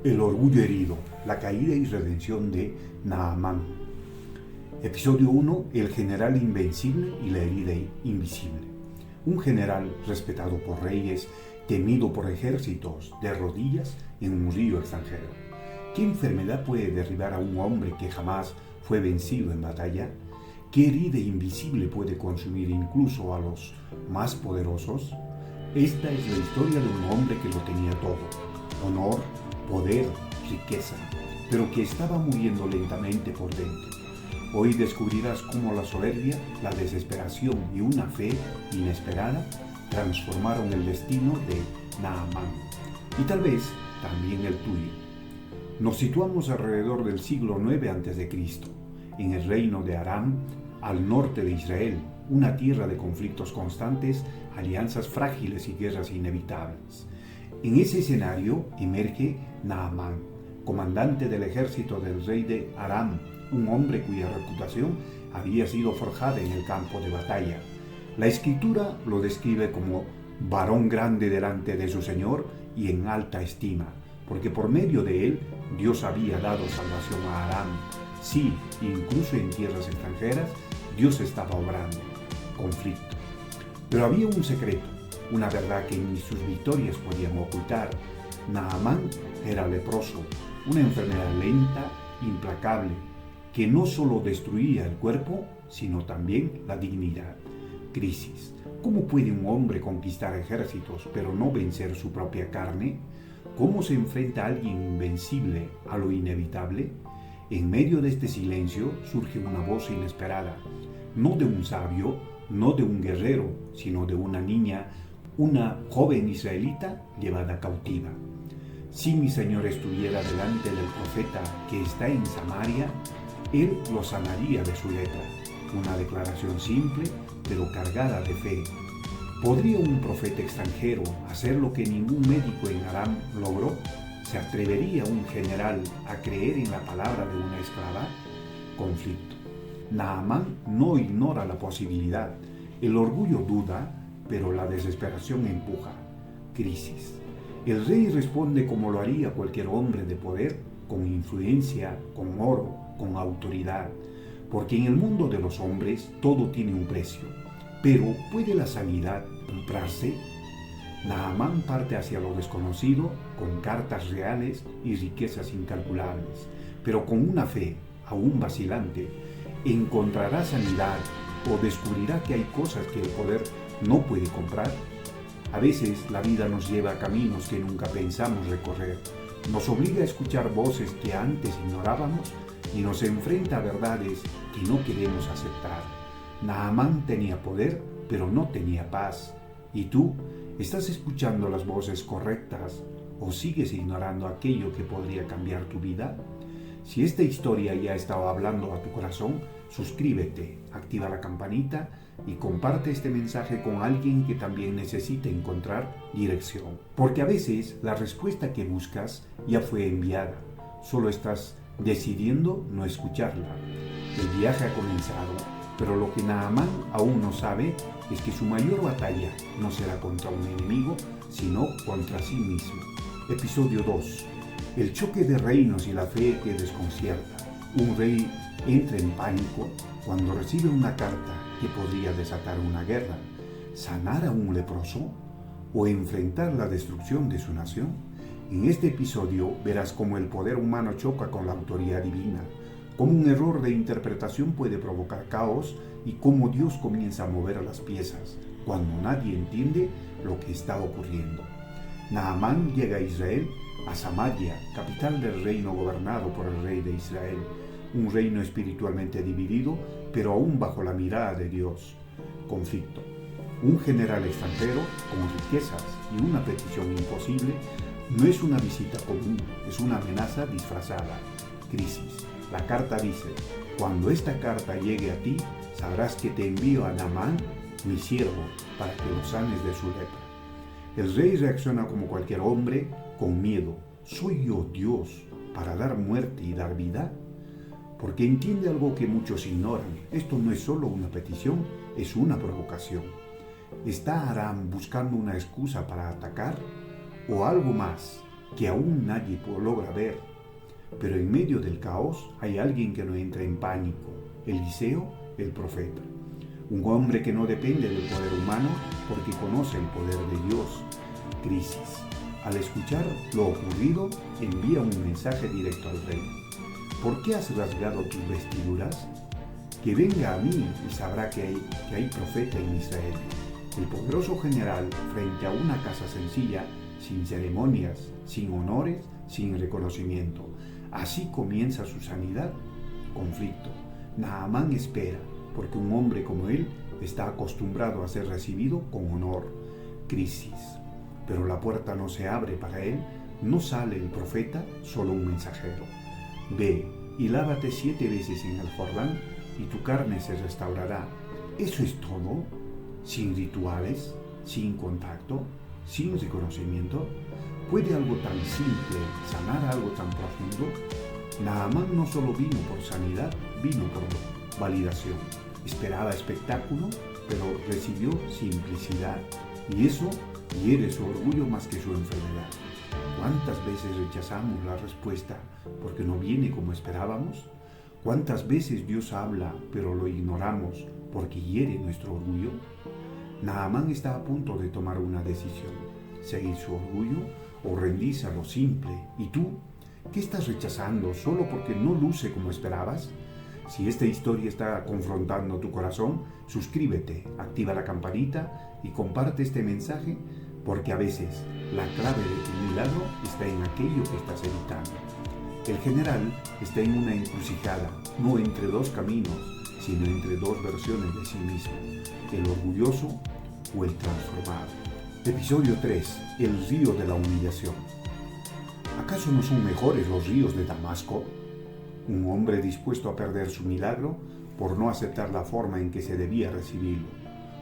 El orgullo herido, la caída y redención de Naamán. Episodio 1. El general invencible y la herida invisible. Un general respetado por reyes, temido por ejércitos, de rodillas en un río extranjero. ¿Qué enfermedad puede derribar a un hombre que jamás fue vencido en batalla? ¿Qué herida invisible puede consumir incluso a los más poderosos? Esta es la historia de un hombre que lo tenía todo: honor, poder, riqueza, pero que estaba muriendo lentamente por dentro. Hoy descubrirás cómo la soberbia, la desesperación y una fe inesperada transformaron el destino de Naamán, y tal vez también el tuyo. Nos situamos alrededor del siglo IX a.C., en el reino de Aram, al norte de Israel, una tierra de conflictos constantes, alianzas frágiles y guerras inevitables. En ese escenario emerge Naamán, comandante del ejército del rey de Aram, un hombre cuya reputación había sido forjada en el campo de batalla. La escritura lo describe como varón grande delante de su Señor y en alta estima, porque por medio de él Dios había dado salvación a Aram. Sí, incluso en tierras extranjeras, Dios estaba obrando. Conflicto. Pero había un secreto, una verdad que ni sus victorias podían ocultar. Naamán era leproso, una enfermedad lenta, implacable, que no solo destruía el cuerpo, sino también la dignidad. Crisis. ¿Cómo puede un hombre conquistar ejércitos, pero no vencer su propia carne? ¿Cómo se enfrenta alguien invencible a lo inevitable? En medio de este silencio surge una voz inesperada, no de un sabio, no de un guerrero, sino de una niña, una joven israelita llevada cautiva. Si mi Señor estuviera delante del profeta que está en Samaria, él lo sanaría de su lepra. Una declaración simple, pero cargada de fe. ¿Podría un profeta extranjero hacer lo que ningún médico en Aram logró? ¿Se atrevería un general a creer en la palabra de una esclava? Conflicto. Naamán no ignora la posibilidad. El orgullo duda, pero la desesperación empuja. Crisis. El rey responde como lo haría cualquier hombre de poder, con influencia, con oro, con autoridad. Porque en el mundo de los hombres todo tiene un precio. Pero ¿puede la sanidad comprarse? Naamán parte hacia lo desconocido con cartas reales y riquezas incalculables, pero con una fe aún vacilante. ¿Encontrará sanidad o descubrirá que hay cosas que el poder no puede comprar? A veces la vida nos lleva a caminos que nunca pensamos recorrer, nos obliga a escuchar voces que antes ignorábamos y nos enfrenta a verdades que no queremos aceptar. Naamán tenía poder, pero no tenía paz. ¿Y tú? ¿Estás escuchando las voces correctas o sigues ignorando aquello que podría cambiar tu vida? Si esta historia ya estaba hablando a tu corazón, suscríbete, activa la campanita y comparte este mensaje con alguien que también necesite encontrar dirección. Porque a veces la respuesta que buscas ya fue enviada, solo estás decidiendo no escucharla. El viaje ha comenzado, pero lo que Naamán aún no sabe es que su mayor batalla no será contra un enemigo, sino contra sí mismo. Episodio 2. El choque de reinos y la fe que desconcierta. Un rey entra en pánico cuando recibe una carta que podría desatar una guerra, sanar a un leproso o enfrentar la destrucción de su nación. En este episodio verás cómo el poder humano choca con la autoridad divina, cómo un error de interpretación puede provocar caos y cómo Dios comienza a mover las piezas cuando nadie entiende lo que está ocurriendo. Naamán llega a Israel, a Samaria, capital del reino gobernado por el rey de Israel, un reino espiritualmente dividido, pero aún bajo la mirada de Dios. Conflicto. Un general extranjero con riquezas y una petición imposible no es una visita común, es una amenaza disfrazada. Crisis. La carta dice: cuando esta carta llegue a ti, sabrás que te envío a Naamán, mi siervo, para que lo sanes de su lepra. El rey reacciona como cualquier hombre, con miedo. ¿Soy yo Dios para dar muerte y dar vida? Porque entiende algo que muchos ignoran. Esto no es solo una petición, es una provocación. ¿Está Aram buscando una excusa para atacar? ¿O algo más? que aún nadie logra ver. Pero en medio del caos hay alguien que no entra en pánico: Eliseo, el profeta. Un hombre que no depende del poder humano porque conoce el poder de Dios. Crisis. Al escuchar lo ocurrido, envía un mensaje directo al rey: ¿por qué has rasgado tus vestiduras? Que venga a mí y sabrá que hay profeta en Israel. El poderoso general, frente a una casa sencilla, sin ceremonias, sin honores, sin reconocimiento. Así comienza su sanidad. Conflicto. Naamán espera, porque un hombre como él está acostumbrado a ser recibido con honor. Crisis. Pero la puerta no se abre para él, no sale el profeta, solo un mensajero. Ve y lávate 7 veces en el Jordán y tu carne se restaurará. ¿Eso es todo? ¿Sin rituales? ¿Sin contacto? ¿Sin reconocimiento? ¿Puede algo tan simple sanar algo tan profundo? Naamán no solo vino por sanidad, vino por validación. Esperaba espectáculo, pero recibió simplicidad. Y eso hiere su orgullo más que su enfermedad. ¿Cuántas veces rechazamos la respuesta porque no viene como esperábamos? ¿Cuántas veces Dios habla pero lo ignoramos porque hiere nuestro orgullo? Naamán está a punto de tomar una decisión: seguir su orgullo o rendirse a lo simple. ¿Y tú? ¿Qué estás rechazando solo porque no luce como esperabas? Si esta historia está confrontando tu corazón, suscríbete, activa la campanita y comparte este mensaje, porque a veces la clave de tu milagro está en aquello que estás evitando. El general está en una encrucijada, no entre 2 caminos, sino entre 2 versiones de sí mismo: el orgulloso o el transformado. Episodio 3. El río de la humillación. ¿Acaso no son mejores los ríos de Damasco? Un hombre dispuesto a perder su milagro por no aceptar la forma en que se debía recibirlo.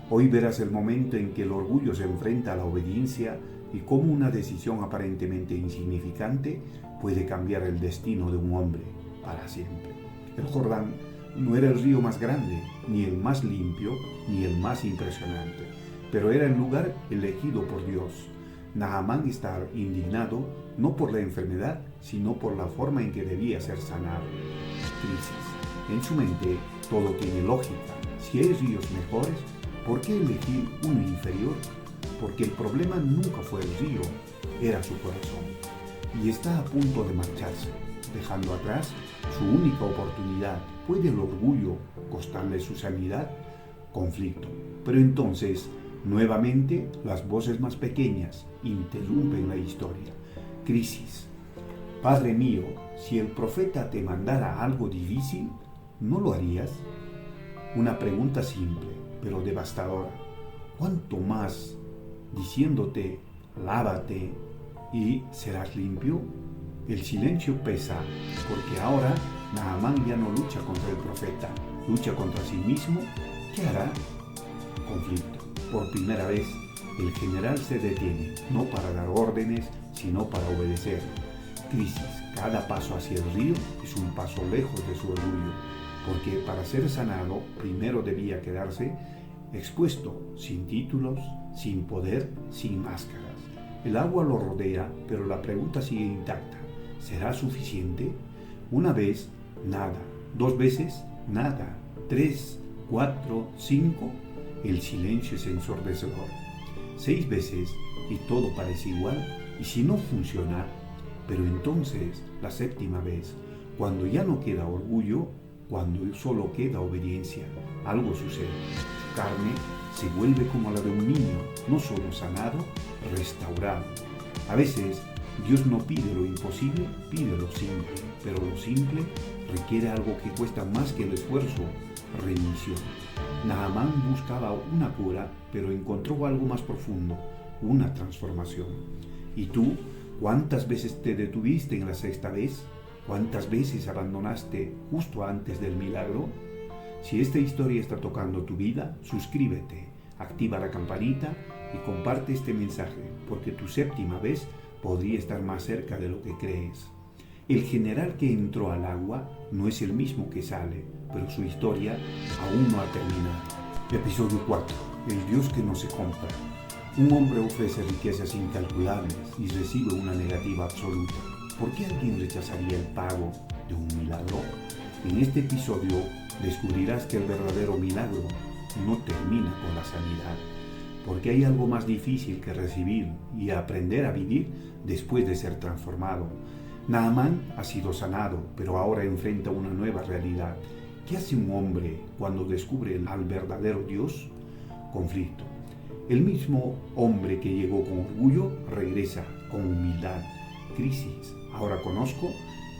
Hoy verás el momento en que el orgullo se enfrenta a la obediencia y cómo una decisión aparentemente insignificante puede cambiar el destino de un hombre para siempre. El Jordán no era el río más grande, ni el más limpio, ni el más impresionante, pero era el lugar elegido por Dios. Naamán está indignado no por la enfermedad, sino por la forma en que debía ser sanado. Crisis. En su mente todo tiene lógica. Si hay ríos mejores, ¿por qué elegir uno inferior? Porque el problema nunca fue el río, era su corazón. Y está a punto de marcharse, dejando atrás su única oportunidad. ¿Puede el orgullo costarle su sanidad? Conflicto. Pero entonces, nuevamente, las voces más pequeñas interrumpen la historia. Crisis. Padre mío, si el profeta te mandara algo difícil, ¿no lo harías? Una pregunta simple, pero devastadora. ¿Cuánto más diciéndote, lávate y serás limpio? El silencio pesa, porque ahora Naamán ya no lucha contra el profeta, lucha contra sí mismo. ¿Qué hará? Conflicto. Por primera vez, el general se detiene, no para dar órdenes, sino para obedecer. Crisis. Cada paso hacia el río es un paso lejos de su orgullo, porque para ser sanado primero debía quedarse expuesto, sin títulos, sin poder, sin máscaras. El agua lo rodea, pero la pregunta sigue intacta. ¿Será suficiente? Una vez, nada. 2 veces, nada. 3, 4, 5, el silencio es ensordecedor. 6 veces y todo parece igual. ¿Y si no funciona? Pero entonces, la 7ª vez, cuando ya no queda orgullo, cuando solo queda obediencia, algo sucede. Su carne se vuelve como la de un niño, no solo sanado, restaurado. A veces, Dios no pide lo imposible, pide lo simple, pero lo simple requiere algo que cuesta más que el esfuerzo: remisión. Naamán buscaba una cura, pero encontró algo más profundo: una transformación. ¿Y tú? ¿Cuántas veces te detuviste en la 6ª vez? ¿Cuántas veces abandonaste justo antes del milagro? Si esta historia está tocando tu vida, suscríbete, activa la campanita y comparte este mensaje, porque tu 7ª vez podría estar más cerca de lo que crees. El general que entró al agua no es el mismo que sale, pero su historia aún no ha terminado. Episodio 4. El Dios que no se compra. Un hombre ofrece riquezas incalculables y recibe una negativa absoluta. ¿Por qué alguien rechazaría el pago de un milagro? En este episodio descubrirás que el verdadero milagro no termina con la sanidad, porque hay algo más difícil que recibir y aprender a vivir después de ser transformado. Naamán ha sido sanado, pero ahora enfrenta una nueva realidad. ¿Qué hace un hombre cuando descubre al verdadero Dios? Conflicto. El mismo hombre que llegó con orgullo regresa con humildad. Crisis. Ahora conozco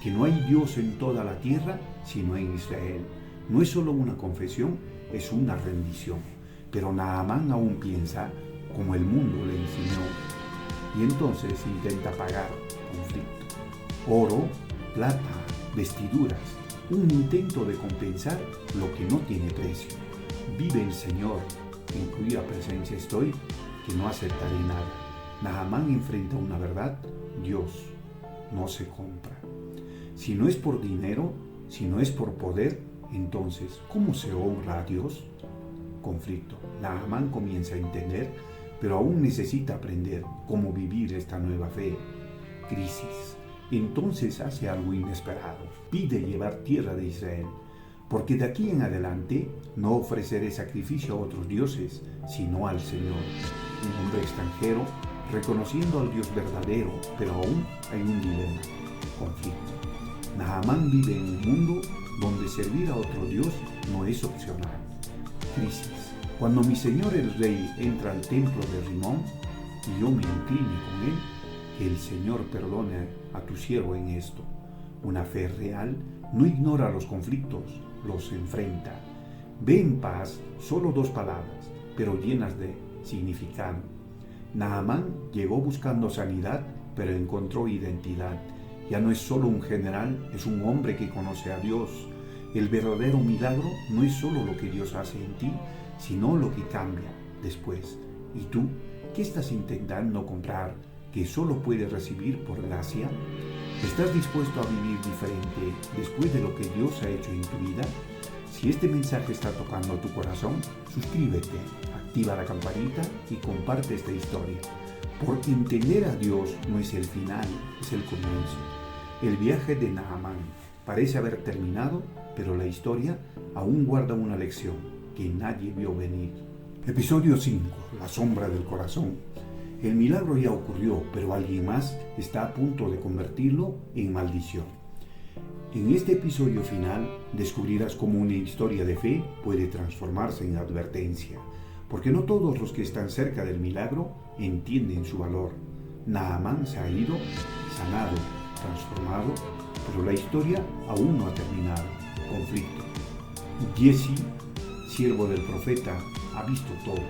que no hay Dios en toda la tierra sino en Israel. No es solo una confesión, es una rendición. Pero Naamán aún piensa como el mundo le enseñó y entonces intenta pagar. Conflicto. Oro, plata, vestiduras. Un intento de compensar lo que no tiene precio. Vive el Señor, en cuya presencia estoy, que no aceptaré nada. Naamán enfrenta una verdad: Dios no se compra. Si no es por dinero, si no es por poder, entonces, ¿cómo se honra a Dios? Conflicto. Naamán comienza a entender, pero aún necesita aprender cómo vivir esta nueva fe. Crisis. Entonces hace algo inesperado. Pide llevar tierra de Israel, porque de aquí en adelante no ofreceré sacrificio a otros dioses, sino al Señor. Un hombre extranjero reconociendo al Dios verdadero, pero aún hay un dilema. Conflicto. Naamán vive en un mundo donde servir a otro Dios no es opcional. Crisis. Cuando mi Señor el Rey entra al templo de Rimón y yo me incline con él, que el Señor perdone a tu siervo en esto. Una fe real no ignora los conflictos, los enfrenta. Ve en paz, solo 2 palabras, pero llenas de significado. Naamán llegó buscando sanidad, pero encontró identidad. Ya no es solo un general, es un hombre que conoce a Dios. El verdadero milagro no es solo lo que Dios hace en ti, sino lo que cambia después. ¿Y tú qué estás intentando comprar que solo puedes recibir por gracia? ¿Estás dispuesto a vivir diferente después de lo que Dios ha hecho en tu vida? Si este mensaje está tocando tu corazón, suscríbete, activa la campanita y comparte esta historia. Porque entender a Dios no es el final, es el comienzo. El viaje de Naamán parece haber terminado, pero la historia aún guarda una lección que nadie vio venir. Episodio 5. La sombra del corazón. El milagro ya ocurrió, pero alguien más está a punto de convertirlo en maldición. En este episodio final descubrirás cómo una historia de fe puede transformarse en advertencia, porque no todos los que están cerca del milagro entienden su valor. Naamán se ha ido, sanado, transformado, pero la historia aún no ha terminado. Conflicto. Giezi, siervo del profeta, ha visto todo.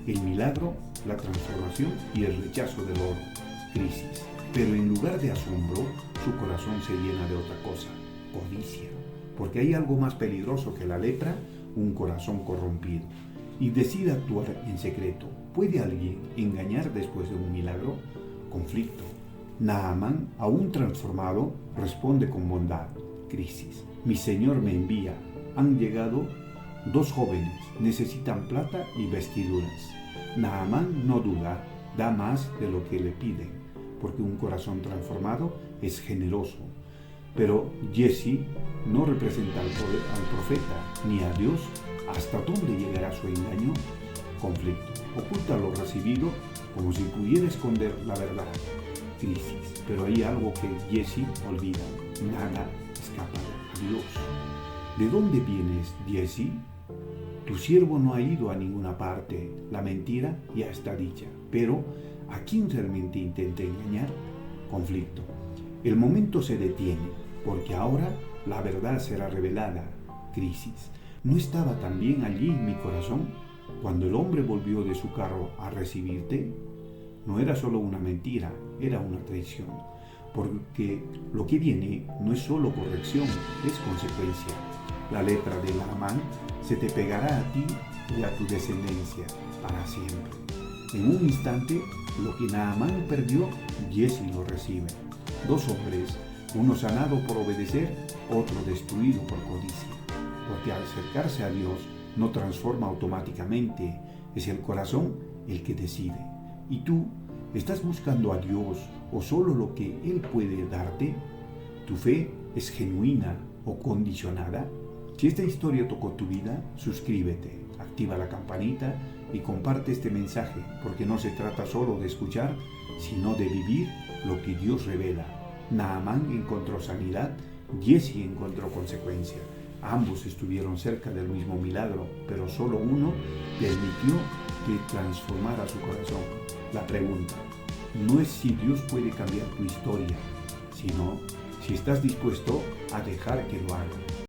El milagro, la transformación y el rechazo del oro. Crisis. Pero en lugar de asombro, su corazón se llena de otra cosa: codicia. Porque hay algo más peligroso que la lepra: un corazón corrompido. Y decide actuar en secreto. ¿Puede alguien engañar después de un milagro? Conflicto. Naamán, aún transformado, responde con bondad. Crisis. Mi Señor me envía. Han llegado 2 jóvenes, necesitan plata y vestiduras. Naamán no duda, da más de lo que le piden, porque un corazón transformado es generoso. Pero Giezi no representa al profeta ni a Dios. ¿Hasta dónde llegará su engaño? Conflicto. Oculta lo recibido como si pudiera esconder la verdad. Crisis. Pero hay algo que Giezi olvida: nada escapa a Dios. ¿De dónde vienes, Giezi? Tu siervo no ha ido a ninguna parte. La mentira ya está dicha. Pero ¿a quién realmente intenta engañar? Conflicto. El momento se detiene, porque ahora la verdad será revelada. Crisis. ¿No estaba también allí mi corazón cuando el hombre volvió de su carro a recibirte? No era solo una mentira, era una traición. Porque lo que viene no es solo corrección, es consecuencia. La lepra de Naamán se te pegará a ti y a tu descendencia para siempre. En un instante, lo que Naamán perdió, Giezi lo recibe. 2 hombres, uno sanado por obedecer, otro destruido por codicia. Porque al acercarse a Dios no transforma automáticamente, es el corazón el que decide. ¿Y tú estás buscando a Dios o solo lo que Él puede darte? ¿Tu fe es genuina o condicionada? Si esta historia tocó tu vida, suscríbete, activa la campanita y comparte este mensaje, porque no se trata solo de escuchar, sino de vivir lo que Dios revela. Naamán encontró sanidad, Giezi encontró consecuencia. Ambos estuvieron cerca del mismo milagro, pero solo uno permitió que transformara su corazón. La pregunta no es si Dios puede cambiar tu historia, sino si estás dispuesto a dejar que lo haga.